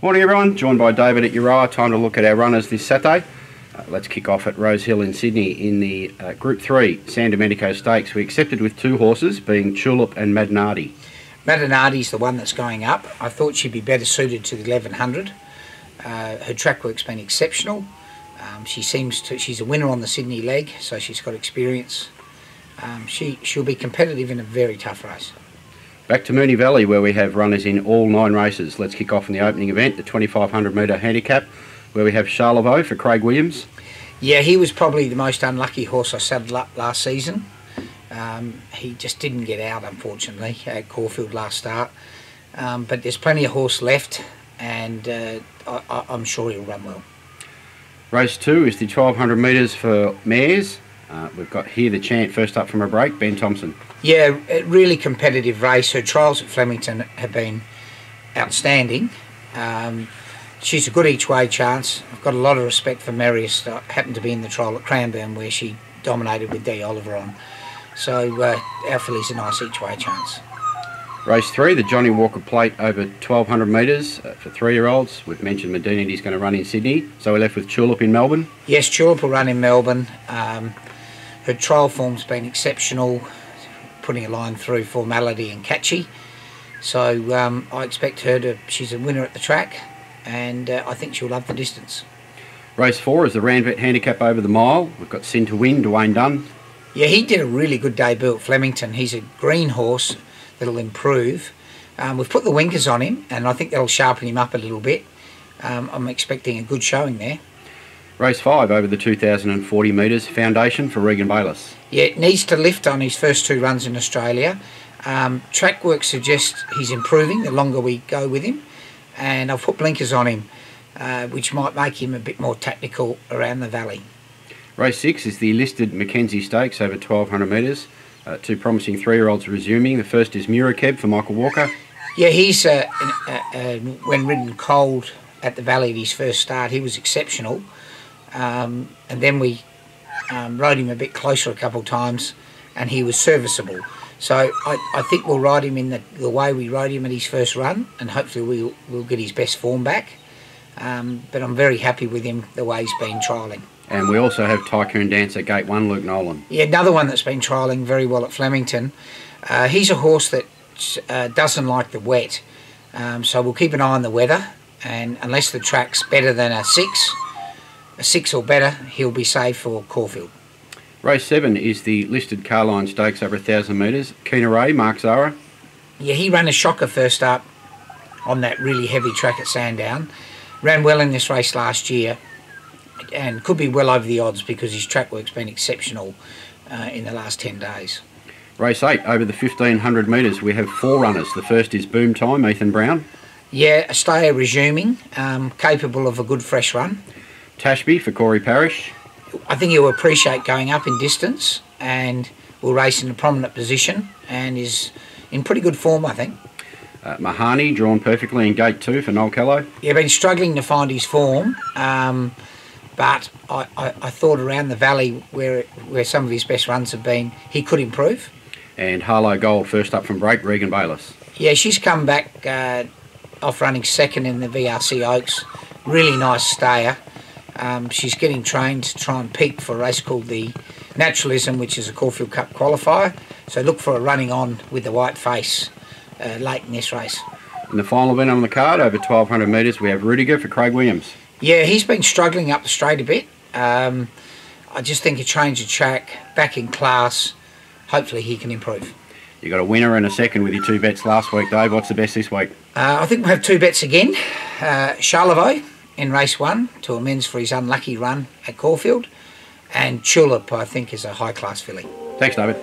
Morning everyone, joined by David at Uriah. Time to look at our runners this Saturday. Let's kick off at Rose Hill in Sydney in the Group 3 San Domenico Stakes. We accepted with two horses, being Tulip and Madinardi. Madinardi's the one that's going up. I thought she'd be better suited to the 1100. Her track work's been exceptional. She's a winner on the Sydney leg, so she's got experience. She'll be competitive in a very tough race. Back to Moonee Valley, where we have runners in all 9 races. Let's kick off in the opening event, the 2500 metre handicap, where we have Charlevoix for Craig Williams. Yeah, he was probably the most unlucky horse I saddled up last season. He just didn't get out, unfortunately, at Caulfield last start. But there's plenty of horse left, and I'm sure he'll run well. Race 2 is the 1200 metres for mares. We've got Here the Chant first up from a break, Ben Thompson. Yeah, a really competitive race. Her trials at Flemington have been outstanding. She's a good each-way chance. I've got a lot of respect for Marius. I happened to be in the trial at Cranbourne where she dominated with D. Oliver on. So our filly's a nice each-way chance. Race 3, the Johnny Walker Plate over 1200 metres for 3-year-olds. We've mentioned Medina, he's going to run in Sydney. So we're left with Tulip in Melbourne. Yes, Tulip will run in Melbourne. Her trial form's been exceptional, putting a line through formality and catchy. So I expect her to, she's a winner at the track, and I think she'll love the distance. Race 4 is the Randvet Handicap over the mile. We've got Sin to Win, Dwayne Dunn. Yeah, he did a really good debut at Flemington. He's a green horse that'll improve. We've put the winkers on him, and I think that'll sharpen him up a little bit. I'm expecting a good showing there. Race 5 over the 2040 metres, Foundation for Regan Bayliss. Yeah, it needs to lift on his first 2 runs in Australia. Track work suggests he's improving the longer we go with him, and I've put blinkers on him, which might make him a bit more tactical around the valley. Race 6 is the listed Mackenzie Stakes over 1200 metres. 2 promising 3-year-olds resuming. The first is Murakeb for Michael Walker. Yeah, he's when ridden cold at the Valley at his first start, he was exceptional. And then we rode him a bit closer a couple of times, and he was serviceable. So I think we'll ride him in the way we rode him at his first run, and hopefully we'll get his best form back. But I'm very happy with him the way he's been trialling. And we also have Tycoon Dancer, Gate 1, Luke Nolan. Yeah, another one that's been trialling very well at Flemington. He's a horse that doesn't like the wet, so we'll keep an eye on the weather, and unless the track's better than a 6 or better, he'll be safe for Caulfield. Race 7 is the listed Carline Stakes over 1000 metres. Keener Ray, Mark Zara. Yeah, he ran a shocker first up on that really heavy track at Sandown. Ran well in this race last year, and could be well over the odds because his track work's been exceptional in the last 10 days. Race 8, over the 1500 metres, we have 4 runners. The first is Boom Time, Ethan Brown. Yeah, a stayer resuming, capable of a good fresh run. Tashby for Corey Parrish. I think he'll appreciate going up in distance, and will race in a prominent position, and is in pretty good form, I think. Mahani, drawn perfectly in Gate 2 for Noel Callow. Yeah, been struggling to find his form. But I thought around the valley where some of his best runs have been, he could improve. And Harlow Gold first up from break, Regan Bayliss. Yeah, she's come back off running second in the VRC Oaks. Really nice stayer. She's getting trained to try and peak for a race called the Naturalism, which is a Caulfield Cup qualifier. So look for her running on with the white face late in this race. In the final event on the card, over 1200 metres, we have Rudiger for Craig Williams. Yeah, he's been struggling up the straight a bit. I just think a change of track, back in class, hopefully he can improve. You got a winner and a second with your 2 bets last week, Dave. What's the best this week? I think we'll have 2 bets again. Charlevoix in race 1 to amends for his unlucky run at Caulfield, and Tulip, I think, is a high-class filly. Thanks, David.